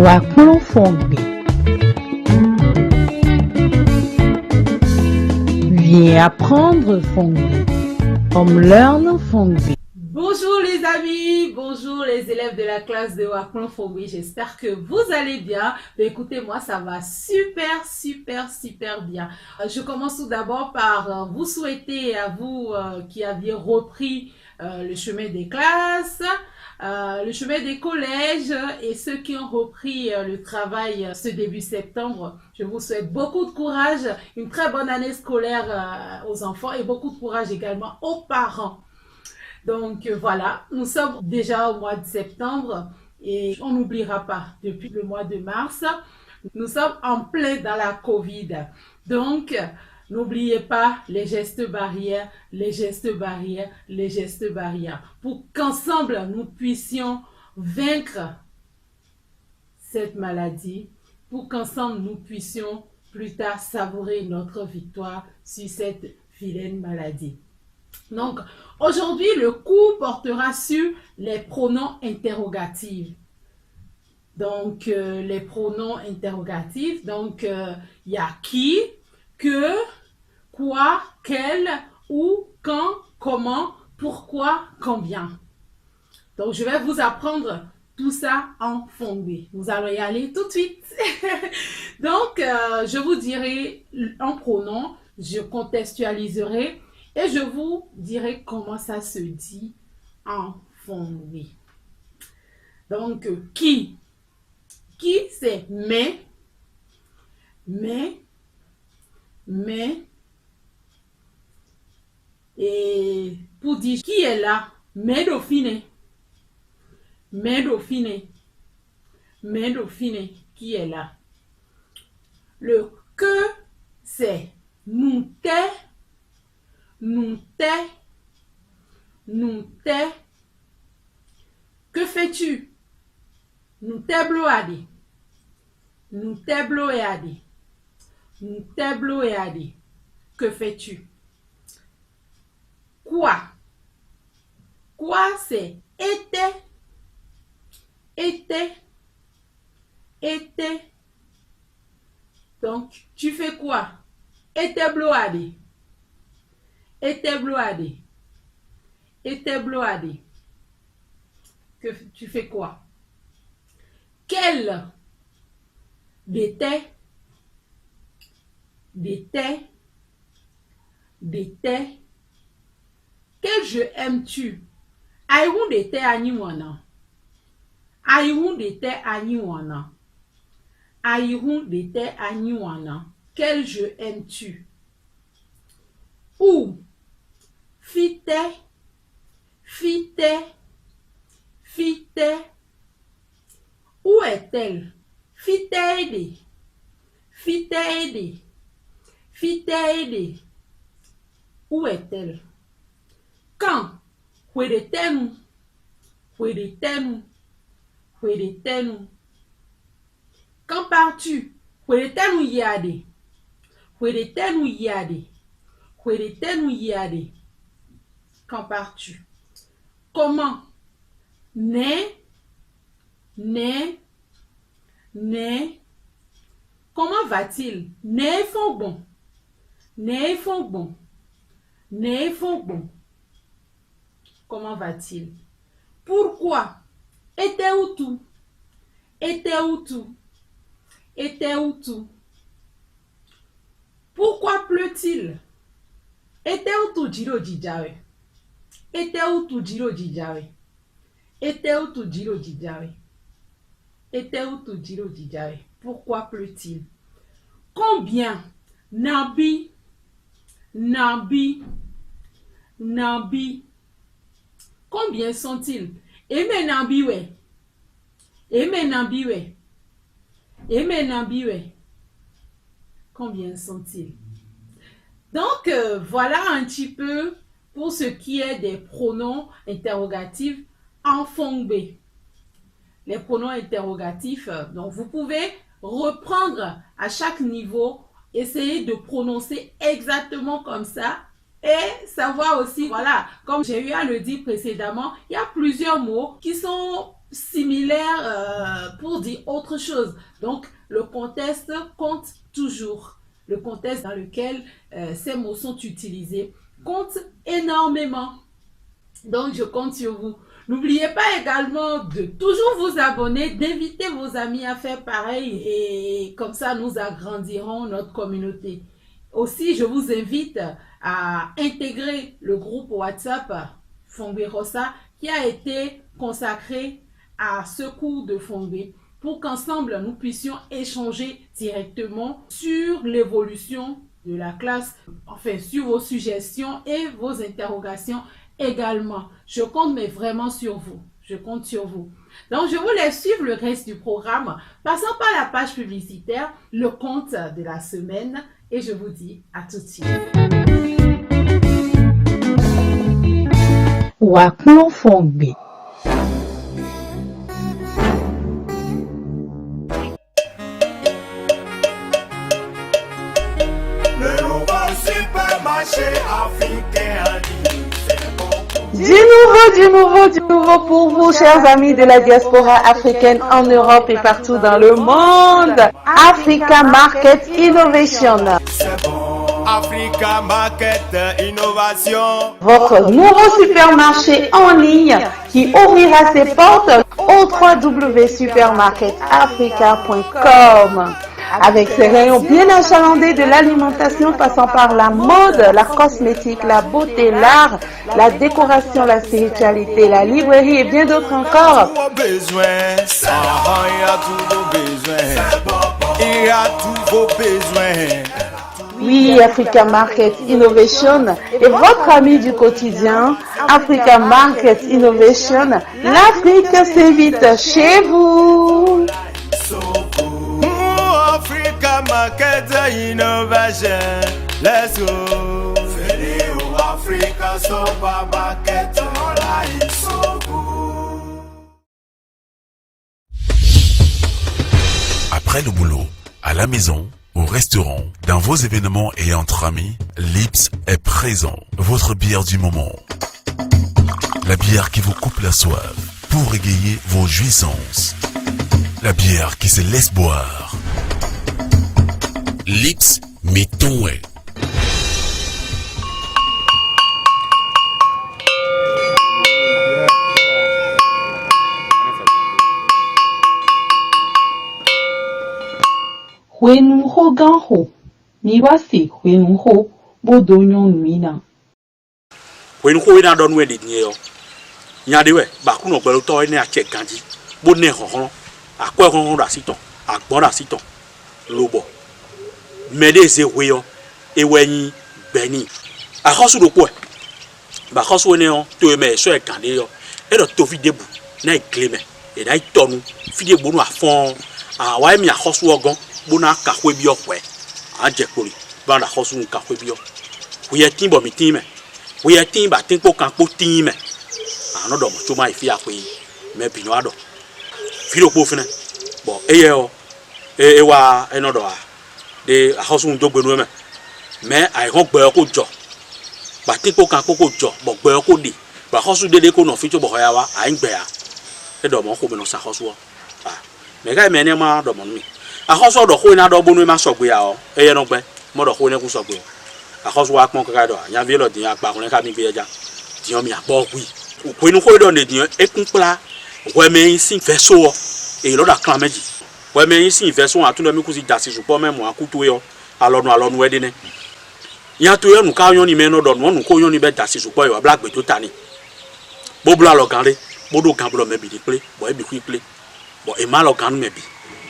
Wakulu Fongbe. Viens apprendre Fongbe. Comme Learn Fongbe. Bonjour les amis, bonjour les élèves de la classe de Wakulu Fongbe. J'espère que vous allez bien. Écoutez, moi ça va super bien. Je commence tout d'abord par vous souhaiter à vous qui aviez repris le chemin des classes, le chemin des collèges et ceux qui ont repris le travail ce début septembre. Je vous souhaite beaucoup de courage, une très bonne année scolaire aux enfants et beaucoup de courage également aux parents. Donc voilà, nous sommes déjà au mois de septembre et on n'oubliera pas, depuis le mois de mars, nous sommes en plein dans la Covid. Donc, n'oubliez pas les gestes barrières, pour qu'ensemble nous puissions vaincre cette maladie, pour qu'ensemble nous puissions plus tard savourer notre victoire sur cette vilaine maladie. Donc, aujourd'hui, le cours portera sur les pronoms interrogatifs. Donc, les pronoms interrogatifs, donc, il y a qui, que, quoi, quel, où, quand, comment, pourquoi, combien. Donc, je vais vous apprendre tout ça en Fongbe. Nous allons y aller tout de suite. Donc, je vous dirai un pronom, je contextualiserai et je vous dirai comment ça se dit en Fongbe. Donc, qui? Qui, c'est mais. Et pour dire qui est là, mais Dauphine, qui est là. Le que, c'est nous t'es. Que fais-tu? Nous t'es bloadi. Que fais-tu? Quoi? Quoi, c'est était. Donc, tu fais quoi? Était bloadi. Que tu fais quoi? Quel? D'étais. Quel jeu aimes-tu? Aïrou d'étais aniwana. Quel jeu aimes-tu? Où? Fite. Où est-elle? Fite. Où est-elle? Quand? Huedetenu. Quand pars-tu? Huedetenu yade. Quand pars-tu? Comment? Comment va-t-il? Né font bon. Comment va-t-il? Pourquoi? Était où tout? Pourquoi pleut-il? Était où tout jiro jijawe? Pourquoi pleut-il? Combien? Nabi. Combien sont-ils? Eme nabiwe. Combien sont-ils? Donc, voilà un petit peu pour ce qui est des pronoms interrogatifs en Fongbe. Les pronoms interrogatifs, donc vous pouvez reprendre à chaque niveau, essayer de prononcer exactement comme ça et savoir aussi, voilà, comme j'ai eu à le dire précédemment, il y a plusieurs mots qui sont similaires pour dire choisi autre chose. Donc, le contexte compte toujours. Le contexte dans lequel ces mots sont utilisés compte énormément. Donc, je compte sur vous. N'oubliez pas également de toujours vous abonner, d'inviter vos amis à faire pareil et comme ça, nous agrandirons notre communauté. Aussi, je vous invite à intégrer le groupe WhatsApp Fongbe Rossa qui a été consacré à ce cours de Fongbe pour qu'ensemble, nous puissions échanger directement sur l'évolution de la classe, enfin, sur vos suggestions et vos interrogations également. Je compte mais vraiment sur vous. Je compte sur vous. Donc, je vous laisse suivre le reste du programme. Passons par la page publicitaire, le compte de la semaine et je vous dis à tout de suite. Wakulon Fongbe. Le nouveau supermarché africain. Du nouveau pour vous, chers amis de la diaspora africaine en Europe et partout dans le monde. Africa Market Innovation. C'est bon. Africa Market Innovation. Votre nouveau supermarché en ligne qui ouvrira ses portes au www.supermarketafrica.com. Avec ses rayons bien achalandés de l'alimentation passant par la mode, la cosmétique, la beauté, l'art, la décoration, la spiritualité, la librairie et bien d'autres encore. Oui, Africa Market Innovation est votre ami du quotidien. Africa Market Innovation, l'Afrique s'invite chez vous. Africa Market Innovation. Let's go. Video Africa Supermarket. Online so good. Après le boulot, à la maison, au restaurant, dans vos événements et entre amis, Lips est présent. Votre bière du moment. La bière qui vous coupe la soif pour égayer vos jouissances. La bière qui se laisse boire. Lips Mitonwe. Hwenu ho ganho. Miwasi hwenu ho bodonyon nuina. Hwenu ho ina don we dit nyo. Nyade we ba ku no gbelu to ni a che ganji. Bo ne honhon. Akwa honhon da siton. Agbon da siton. Lobo. Mede ze weyo ewenyi beni ahosu do po ba hosu ne on to me so e kan de yo e do to videbu na ikleme e dai tonu videbu no afon wa mi ahosu ogon bo na ka hwe bi okwe aje pori ba na hosu nka hwe bi o wo ye tin bo mi tin me wo ye tin ba tin po kan po tin me ano do mo to ma ifi akwe me bi no ado video po fina bo eye o e wa eno do a de ahosun do gbenu me me ai hon gbe ko jo ba tin ko kan ko jo bo gbe ko di ba hosu dede ko no fi to bo ya wa ai gbe ya e do mo ko me no sa hosu ah me ga me ne ma do mo mi ahosu do ko ina do bonu ma so gbe ya o e ye no gbe mo do ko ne ku so gbe ahosu wa pon ka do ya vi lo din apa ko ne ka mi fi eja diyan mi abo wi ko inu ko do ne diyan e kun pla we me sin fe so o e lo da kan meji we me yin sin version atuno mi ku si dasi supo memo akuto yo alonu we de ne yan to yo nu ka yon ni me no do nu ko yon ni be dasi supo yo black be to tani bo bla lo kan re bo do kan blo me bi di ple bo e bi ku ple bo e ma lo kan me bi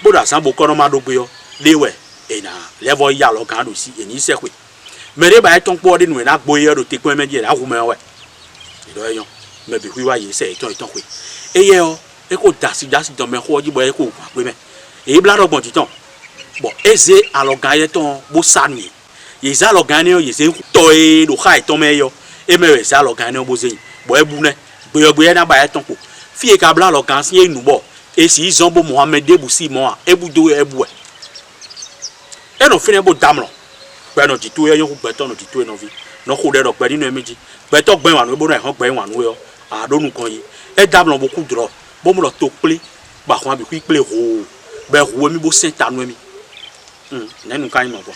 bo da san bo ko no ma do gbe yo lewe e na level ya lo kan do si e ni se kwe me re ba e ton po de nu na gbo ye do te ko me je na hu me we e do yon me bi ku wa ye se e ton kwe e ye o e ko dasi don me ho ji bo e ko kwa pe me et bla do bon du temps bon eze alogan yeton bo sani ye za alogan ne ye se to e do khai to me yo e me we za alogan ne bo ze bo e bu ne gbe na ba yeton ko fie ka bla alogan si enu bo e si zombo Mohammed debu si mo e bu do e bu e no fine bo damlo gbe no jitu e yo gbe to no jitu e no vi no ko de do gbe ni no meji gbe to gbe wan no bo no e ho gbe wan no yo a do nu kan yi e damlo bo ku dro bo mo lo to ple ba ko bi ku ikple ro be ro mi bo senta no mi ne nu kan no bo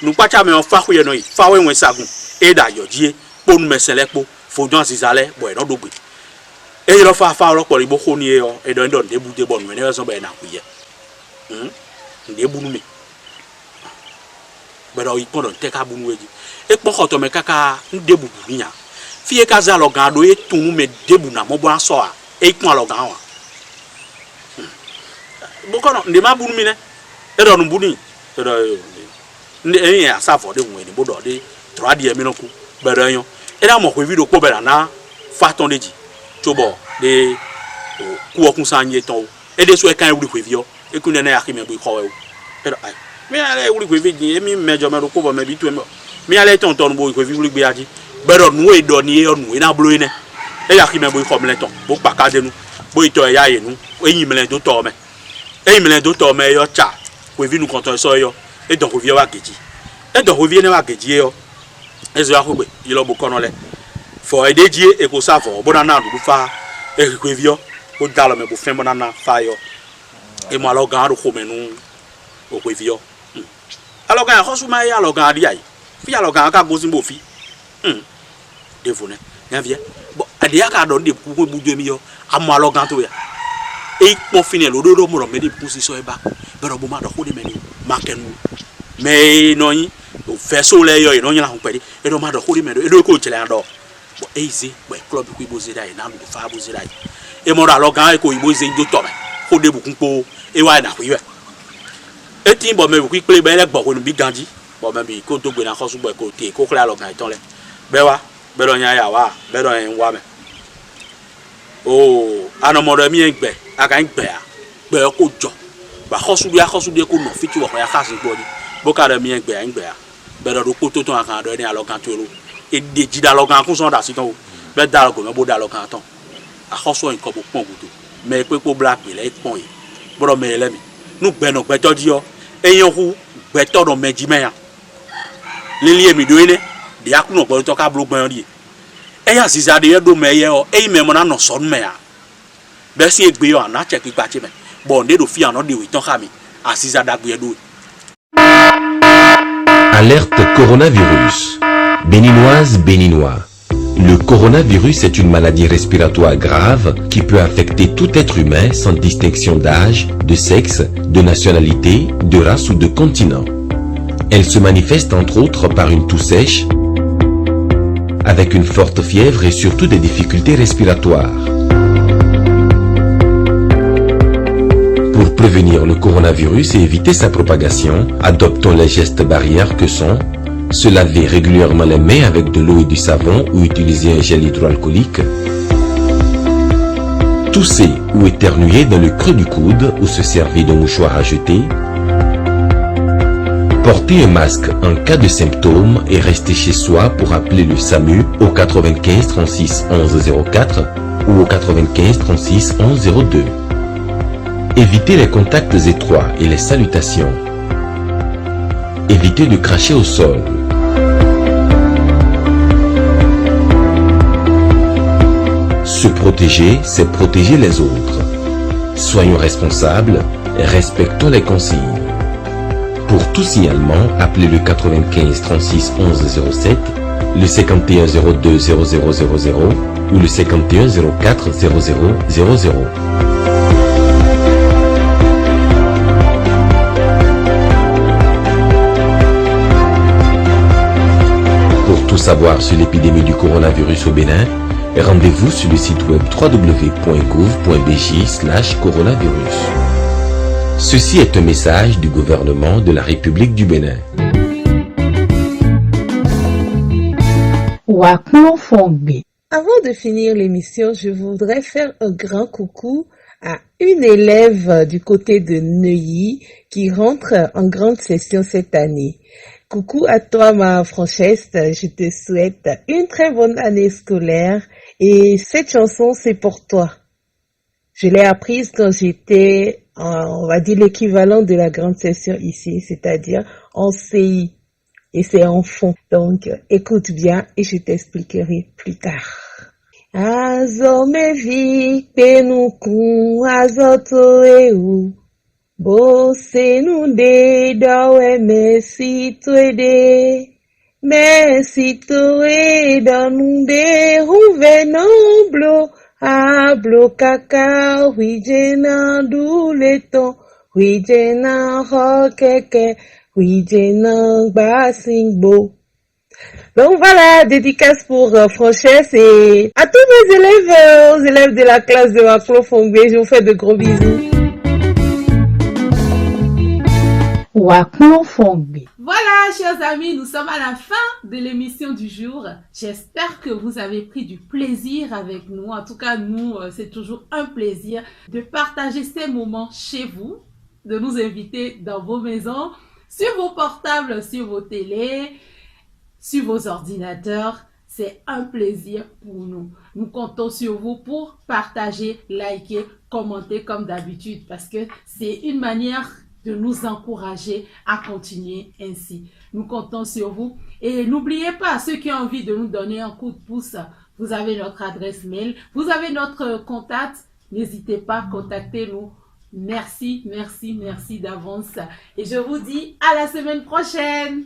nu pa cha me on fa ko ye no yi fa we won sagun e da yo die po nu mesele po fo don zizale bo e no do gbe e lo fa ro po ri bo ko ni e o e don de bu de bo nu ne so be na ku ye de bu nu mi be do ipo don te ka bu nu eji e po ko to me kaka de bu bu nya fie ka za lo gan do e tunu me de bu na mo bo aso a e pon lo gan wa bo ko no de ma bu nu mi ne e do nu bu ni e do e ya sa fo de won ni bo do de 3 die mi no ku be do yan e da mo ko video ko be na fa ton deji chobo de ku okun sanye ton e de so e kan wuri ko vio e ku ne na akime bu ko we e do ai mi ale wuri ko vi mi mejo me ko bo me bi tu mi ale ton ton bo ko vi wuri gbe aji be do nu e do ni e nu e na blo ine e akime bu ko mle ton bo pa ka de nu bo ito e ya ye nu e yin mle do to me e yin mle do to me yo cha ko vi nu kon ton so yo e don ko vi wa geji e don ko vi ne wa geji yo ezo akugbe yilo bu kono le for edeji e ko sa for bona na du fa e ko vio o dalo me bu fe bona na fa yo e mo alo gan ru ko menu o ko vio alo gan ho su ma ya alo gan adi ai fi alo gan ka go sin bo fi de fune yan vie bo adi aka don de ku ko bu je mi yo amo alo gan to ya e po fini lo do mo ro me de ku si so e ba bero bo ma do ko de menu ma kenu me no yin o fe so le yo no nyala ho pedi e do ma do ko de me do e do ko chele ando bo easy bo club ku ibo zira e na do fa bo zira e mo ra lo gan e ko ibo ze do to me ko de bu kun po e wa na wi we e tin bo me bu ku iple be le gbo ko nu bi ganji bo me bi ko to gbe na ko su gbo ko te ko kla lo gan iton le be wa be do nya ya wa be do en wa me o ano mo do mi en gbe aka en gbe a gbe ko jo ba ko su de ko no fiti wo ko ya ka se gbo ni bo ka do mi en gbe a be do ko to ton aka do ni alo kan to ro e de ji da lo kan kun so da si ton o be da lo go me bo da lo kan ton a ko so nkan bo pon gudo me pe ko black le pon yi bro me le mi nu gbe no gbe to di o eyan hu gbe to do meji me ya lili emi do ine de akuno gbo to ka blo gbon ri eyan siza de do me ye o eyi me mo na no so nu me ya be si egbe yo na check gba che me bo nde do fi an de wi ton ka mi asiza da gbe do. Alerte coronavirus. Béninoises, Béninois. Le coronavirus est une maladie respiratoire grave qui peut affecter tout être humain sans distinction d'âge, de sexe, de nationalité, de race ou de continent. Elle se manifeste entre autres par une toux sèche, avec une forte fièvre et surtout des difficultés respiratoires. Pour prévenir le coronavirus et éviter sa propagation, adoptons les gestes barrières que sont se laver régulièrement les mains avec de l'eau et du savon ou utiliser un gel hydroalcoolique, tousser ou éternuer dans le creux du coude ou se servir d'un mouchoir à jeter, porter un masque en cas de symptômes et rester chez soi pour appeler le SAMU au 95 36 11 04 ou au 95 36 11 02. Éviter les contacts étroits et les salutations. Éviter de cracher au sol. Se protéger, c'est protéger les autres. Soyons responsables et respectons les consignes. Pour tout signalement, appelez le 95 36 11 07, le 51 02 0000 ou le 51 04 0000. Pour tout savoir sur l'épidémie du coronavirus au Bénin, rendez-vous sur le site web www.gouv.bj/coronavirus. Ceci est un message du gouvernement de la République du Bénin. Avant de finir l'émission, je voudrais faire un grand coucou à une élève du côté de Neuilly qui rentre en grande session cette année. Coucou à toi, ma Franchesse, je te souhaite une très bonne année scolaire et cette chanson, c'est pour toi. Je l'ai apprise quand j'étais, on va dire, l'équivalent de la grande session ici, c'est-à-dire en CI. Et c'est en fond. Donc, écoute bien et je t'expliquerai plus tard. Azo me vi penu kun azoto eu. Bo se nou de dawe merci de. Merci de nou de rouve non blo. A blo kaka huijena du leton. Huijena hokeke. Huijena basingbo. Donc voilà, dédicace pour Franchesse et à tous mes élèves, aux élèves de la classe de Waklo Fongbe, je vous fais de gros bisous. Waklo Fongbe. Voilà, chers amis, nous sommes à la fin de l'émission du jour. J'espère que vous avez pris du plaisir avec nous. En tout cas, nous, c'est toujours un plaisir de partager ces moments chez vous, de nous inviter dans vos maisons, sur vos portables, sur vos télés, sur vos ordinateurs. C'est un plaisir pour nous. Nous comptons sur vous pour partager, liker, commenter comme d'habitude parce que c'est une manière de nous encourager à continuer ainsi. Nous comptons sur vous et n'oubliez pas, ceux qui ont envie de nous donner un coup de pouce, vous avez notre adresse mail, vous avez notre contact, n'hésitez pas, contactez-nous. Merci, merci, merci d'avance. Et je vous dis à la semaine prochaine.